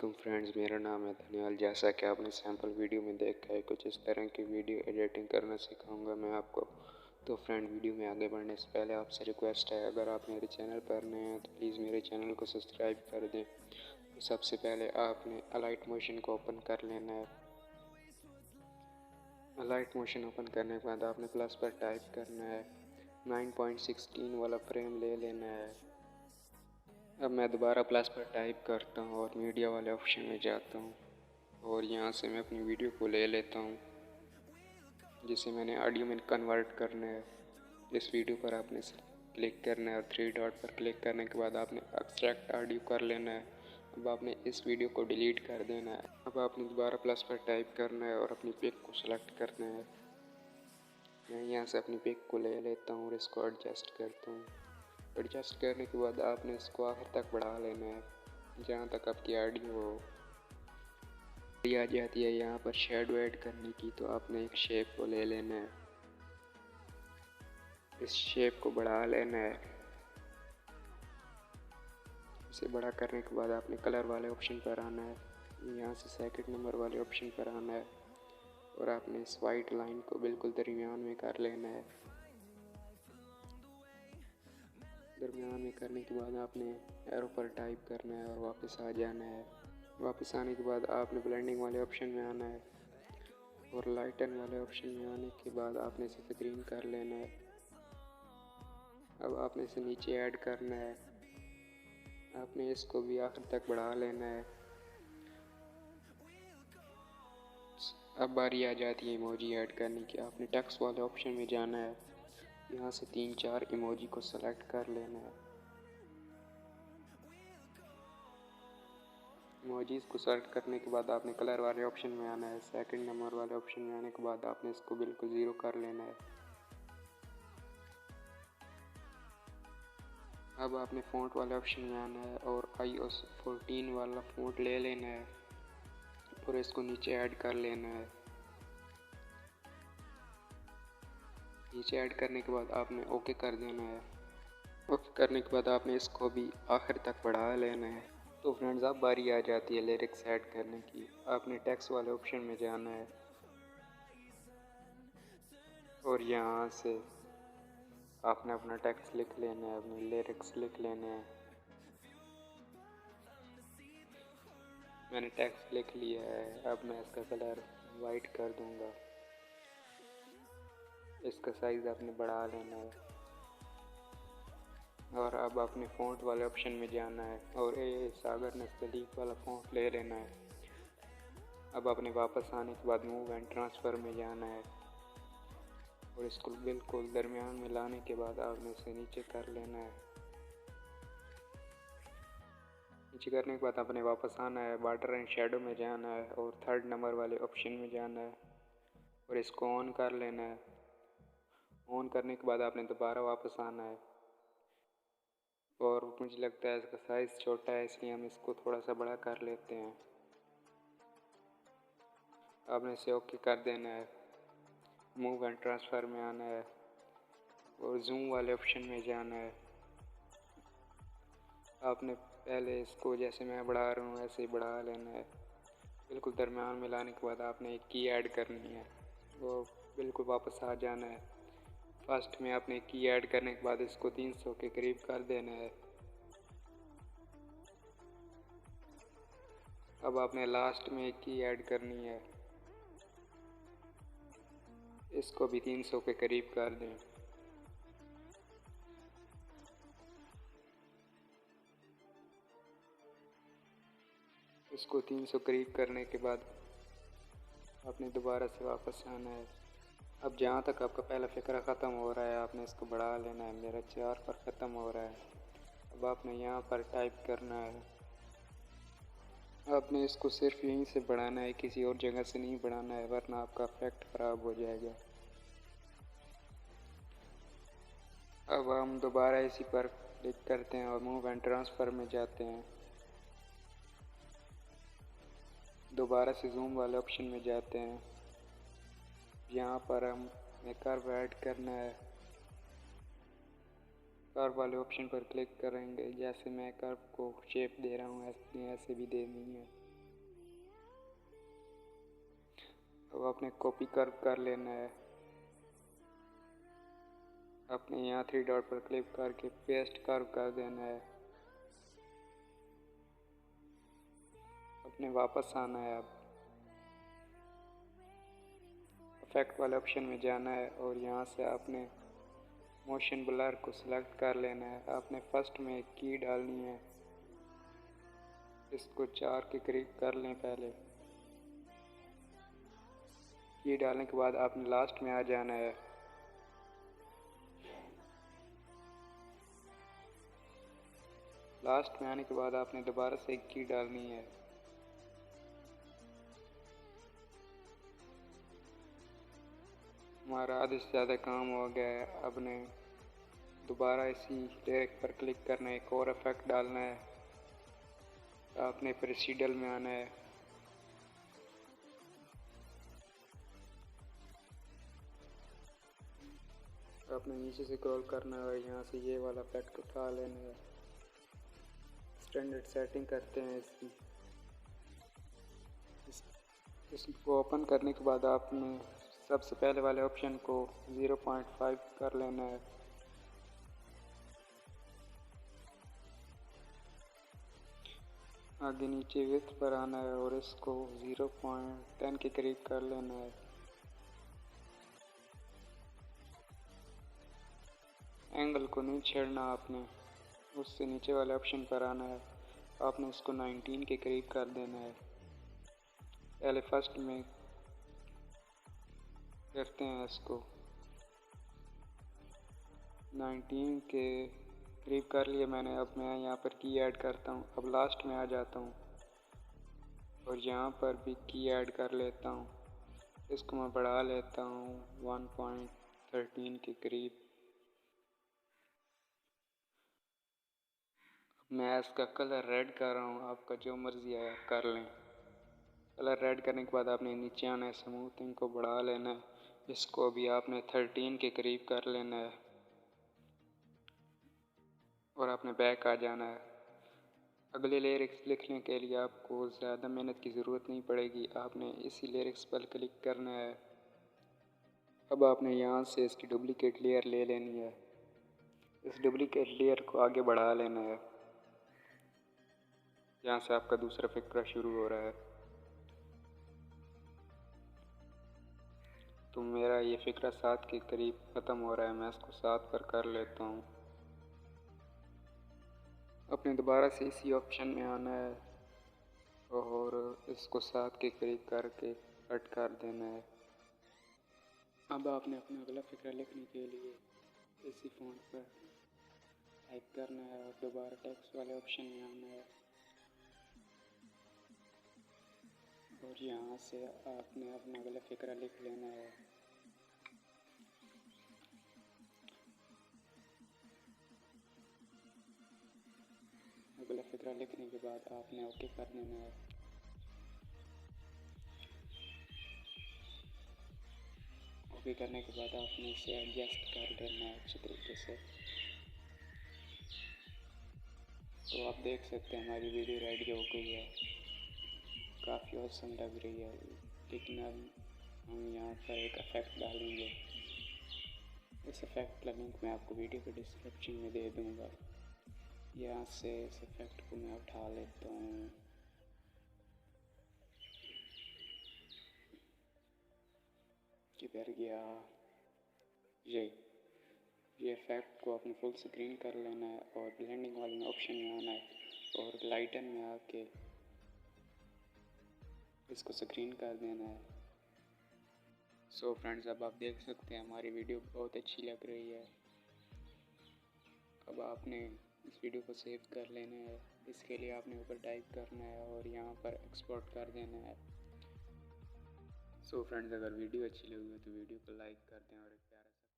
वालेकुम फ्रेंड्स, मेरा नाम है धनियाल। जैसा कि आपने सैम्पल वीडियो में देखा है, कुछ इस तरह की वीडियो एडिटिंग करना सिखाऊंगा मैं आपको। तो फ्रेंड, वीडियो में आगे बढ़ने से पहले आपसे रिक्वेस्ट है, अगर आप मेरे चैनल पर नए हैं तो प्लीज़ मेरे चैनल को सब्सक्राइब कर दें। तो सबसे पहले आपने अलाइट मोशन को ओपन कर लेना है। अलाइट मोशन ओपन करने के बाद आपने प्लस पर टाइप करना है, 9.16 वाला फ्रेम ले लेना है। अब मैं दोबारा प्लस पर टाइप करता हूँ और मीडिया वाले ऑप्शन में जाता हूँ और यहाँ से मैं अपनी वीडियो को ले लेता हूँ जिसे मैंने ऑडियो में कन्वर्ट करना है। इस वीडियो पर आपने क्लिक करना है और थ्री डॉट पर क्लिक करने के बाद आपने एक्सट्रैक्ट ऑडियो कर लेना है। अब आपने इस वीडियो को डिलीट कर देना है। अब आपने दोबारा प्लस पर टाइप करना है और अपनी पिक को सेलेक्ट करना है। मैं यहाँ से अपनी पिक को ले लेता हूँ और इसको एडजस्ट करता हूँ। एडजस्ट करने के बाद आपने इसको आखिर तक बढ़ा लेना है जहाँ तक आपकी ऑडियो हो। आ जाती है यहाँ पर शेडो ऐड करने की, तो आपने एक शेप को ले लेना है, इस शेप को बढ़ा लेना है। इसे बड़ा करने के बाद आपने कलर वाले ऑप्शन पर आना है, यहाँ से सेकंड नंबर वाले ऑप्शन पर आना है और आपने इस वाइट लाइन को बिल्कुल दरमियान में कर लेना है। दरमियान में करने के बाद आपने एरो पर टाइप करना है और वापस आ जाना है। वापस आने के बाद आपने ब्लेंडिंग वाले ऑप्शन में आना है और लाइटन वाले ऑप्शन में आने के बाद आपने इसे ग्रीन कर लेना है। अब आपने इसे नीचे ऐड करना है, आपने इसको भी आखिर तक बढ़ा लेना है। अब बारी आ जाती है इमोजी ऐड करने की। आपने टेक्स्ट वाले ऑप्शन में जाना है, यहाँ से 3-4 इमोजी को सेलेक्ट कर लेना है। इमोजीज को सेलेक्ट करने के बाद आपने कलर वाले ऑप्शन में आना है। सेकंड नंबर वाले ऑप्शन में आने के बाद आपने इसको बिल्कुल ज़ीरो कर लेना है। अब आपने फ़ॉन्ट वाले ऑप्शन में आना है और iOS 14 वाला फ़ॉन्ट ले लेना है और इसको नीचे ऐड कर लेना है। नीचे ऐड करने के बाद आपने ओके कर देना है। ओके करने के बाद आपने इसको भी आखिर तक बढ़ा लेना है। तो फ्रेंड्स, अब बारी आ जाती है लिरिक्स ऐड करने की। आपने टेक्स्ट वाले ऑप्शन में जाना है और यहाँ से आपने अपना टेक्स्ट लिख लेना है, अपने लिरिक्स लिख लेने हैं। मैंने टेक्स्ट लिख लिया है। अब मैं इसका कलर वाइट कर दूंगा। इसका साइज़ आपने बढ़ा लेना है और अब आपने फ़ॉन्ट वाले ऑप्शन में जाना है और ये सागर नस्तलीक वाला फ़ॉन्ट ले लेना है। अब आपने वापस आने के बाद मूव एंड ट्रांसफ़र में जाना है और इसको बिल्कुल दरमियान में लाने के बाद आपने इसे नीचे कर लेना है। नीचे करने के बाद आपने वापस आना है, बॉर्डर एंड शैडो में जाना है और थर्ड नंबर वाले ऑप्शन में जाना है और इसको ऑन कर लेना है। ऑन करने के बाद आपने दोबारा वापस आना है और मुझे लगता है इसका साइज़ छोटा है, इसलिए हम इसको थोड़ा सा बड़ा कर लेते हैं। आपने इसे ओके कर देना है। मूव एंड ट्रांसफ़र में आना है और जूम वाले ऑप्शन में जाना है। आपने पहले इसको जैसे मैं बढ़ा रहा हूँ ऐसे ही बढ़ा लेना है। बिल्कुल दरमियान में लाने के बाद आपने एक की ऐड करनी है, वो बिल्कुल वापस आ जाना है। फर्स्ट में आपने की ऐड करने के बाद इसको 300 के करीब कर देना है। अब आपने लास्ट में एक की ऐड करनी है, इसको भी 300 के करीब कर दें। इसको 300 करीब करने के बाद आपने दोबारा से वापस आना है। अब जहाँ तक आपका पहला फ़िक्रा ख़त्म हो रहा है आपने इसको बढ़ा लेना है। मेरा 4 पर ख़त्म हो रहा है। अब आपने यहाँ पर टाइप करना है। आपने इसको सिर्फ यहीं से बढ़ाना है, किसी और जगह से नहीं बढ़ाना है, वरना आपका इफेक्ट ख़राब हो जाएगा। अब हम दोबारा इसी पर क्लिक करते हैं और मूव एंड ट्रांसफ़र में जाते हैं। दोबारा से जूम वाले ऑप्शन में जाते हैं। यहाँ पर हमें कर्व ऐड करना है। कर्व वाले ऑप्शन पर क्लिक करेंगे। जैसे मैं कर्व को शेप दे रहा हूँ ऐसे भी देनी है। अब आपने कॉपी कर लेना है। आपने यहाँ 3 डॉट पर क्लिक करके पेस्ट कर देना है। अपने वापस आना है। अब इफेक्ट वाले ऑप्शन में जाना है और यहाँ से आपने मोशन ब्लर को सिलेक्ट कर लेना है। आपने फर्स्ट में एक की डालनी है, इसको 4 के करीब कर लें। पहले की डालने के बाद आपने लास्ट में आ जाना है। लास्ट में आने के बाद आपने दोबारा से एक की डालनी है। हमारा आधे से ज़्यादा काम हो गया है। अब ने दोबारा इसी लिरिक पर क्लिक करना है, एक और इफेक्ट डालना है। आपने प्रेसिडल में आना है। आपने नीचे से स्क्रॉल करना है और यहाँ से ये वाला इफेक्ट उठा लेना है। स्टैंडर्ड सेटिंग करते हैं इसकी। इसको ओपन करने के बाद आपने सबसे पहले वाले ऑप्शन को 0.5 कर लेना है। आगे नीचे विड्थ पर आना है और इसको 0.10 के करीब कर लेना है। एंगल को नहीं छेड़ना आपने, उससे नीचे वाले ऑप्शन पर आना है। आपने इसको 19 के करीब कर देना है। पहले फर्स्ट में करते हैं इसको 19 के करीब कर लिया मैंने। अब मैं यहाँ पर की ऐड करता हूँ। अब लास्ट में आ जाता हूँ और यहाँ पर भी की ऐड कर लेता हूँ। इसको मैं बढ़ा लेता हूँ 1.13 के करीब। मैं इसका कलर रेड कर रहा हूँ, आपका जो मर्जी है कर लें। कलर रेड करने के बाद आपने नीचे आना है, स्मूथिंग को बढ़ा लेना है। इसको भी आपने 13 के करीब कर लेना है और आपने बैक आ जाना है। अगले लिरिक्स लिखने के लिए आपको ज़्यादा मेहनत की ज़रूरत नहीं पड़ेगी। आपने इसी लिरिक्स पर क्लिक करना है। अब आपने यहाँ से इसकी डुप्लीकेट लेयर ले लेनी है। इस डुप्लीकेट लेयर को आगे बढ़ा लेना है। यहाँ से आपका दूसरा फिक्रा शुरू हो रहा है। तो मेरा ये फिक्रा 7 के करीब ख़त्म हो रहा है। मैं इसको 7 पर कर लेता हूँ। अपने दोबारा से इसी ऑप्शन में आना है और इसको 7 के करीब करके कट कर देना है। अब आपने अपना अगला फिक्रा लिखने के लिए इसी फ़ॉन्ट पर टाइप करना है और दोबारा टेक्स्ट वाले ऑप्शन में आना है और यहाँ से आपने अपना अगला फिक्रा लिख लेना है। अगला फिक्रा लिखने के बाद आपने ओके कर देना है। ओके करने के बाद आपने इसे एडजस्ट कर देना है अच्छे तरीके से। तो आप देख सकते हैं हमारी वीडियो रेडी हो गई है, काफ़ी औसम लग रही है। लेकिन अब हम यहाँ पर एक इफेक्ट डालेंगे। इस इफेक्ट का लिंक मैं आपको वीडियो के डिस्क्रिप्शन में दे दूँगा। यहाँ से इस इफेक्ट को मैं उठा लेता हूँ। किधर गया ये इफेक्ट को अपने फुल स्क्रीन कर लेना है और ब्लेंडिंग वाले में ऑप्शन में आना है और लाइटन में आके इसको स्क्रीन कर देना है। सो फ्रेंड्स, अब आप देख सकते हैं हमारी वीडियो बहुत अच्छी लग रही है। अब आपने इस वीडियो को सेव कर लेना है। इसके लिए आपने ऊपर टाइप करना है और यहाँ पर एक्सपोर्ट कर देना है। सो फ्रेंड्स, अगर वीडियो अच्छी लगी हो तो वीडियो को लाइक कर दें और